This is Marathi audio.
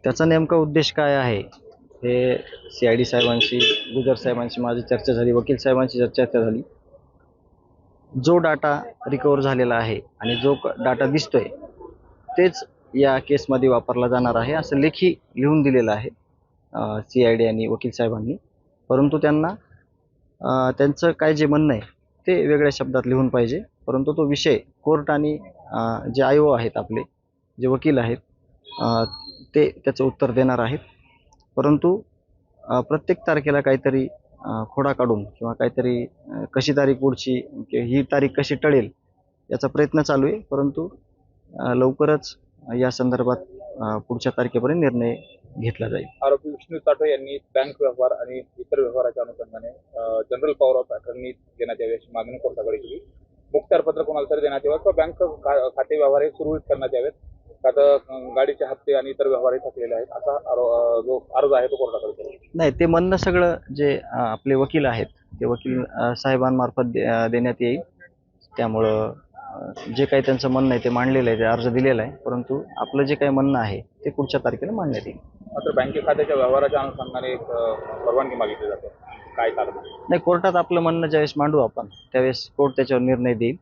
त्याचा नेमका उद्देश काय आहे हे CID साहेबांशी, गुजर साहेबांशी माझी चर्चा झाली, वकील साहेबांशी चर्चा झाली. जो डाटा रिकवर झालेला आहे आणि जो डाटा दिसतोय तेच या केसमध्ये वापरला जाणार आहे असं लेखी लिहून दिलेलं आहे CID आणि वकील साहेबांनी. परंतु त्यांना त्यांचं काय जे म्हणणं आहे ते वेगळ्या शब्दात लिहून पाहिजे. परंतु तो विषय कोर्ट आणि जे IO आहेत, आपले जे वकील आहेत, ते त्याचं उत्तर देणार आहेत. परंतु प्रत्येक तारखेला काहीतरी खोडा काढून किंवा काहीतरी कशी तारीख पुढची, ही तारीख कशी टळेल याचा प्रयत्न चालू आहे. परंतु लवकरच या संदर्भात पुढच्या तारखेपर्यंत निर्णय घेतला जाईल. आरोपी विष्णू साठे यांनी बँक व्यवहार आणि इतर व्यवहाराच्या अनुषंगाने जनरल पॉवर ऑफ अटर्नी देण्यात यावी अशी मागणी कोर्टाकडे केली. मुखत्यारपत्र कोणाला तरी देण्यात यावं किंवा बँक खाते व्यवहार हे सुरळीत करण्यात यावेत. आता गाडीचे हप्ते आणि इतर व्यवहारही थकलेले आहेत असा जो अर्ज आहे तो कोर्टाकडे केला. नाही, ते म्हणणं सगळं जे आपले वकील आहेत ते वकील साहेबांमार्फत देण्यात येईल. त्यामुळं जे काही त्यांचं म्हणणं आहे ते मांडलेलं आहे, ते अर्ज दिलेला आहे. परंतु आपलं जे काही म्हणणं आहे ते पुढच्या तारखेला मांडण्यात येईल. मात्र बँके खात्याच्या व्यवहाराच्या अनुषंगाने एक परवानगी मागितली जाते, काय कारण? नाही, कोर्टात आपलं म्हणणं ज्यावेळेस मांडू आपण त्यावेळेस कोर्ट त्याच्यावर निर्णय देईल.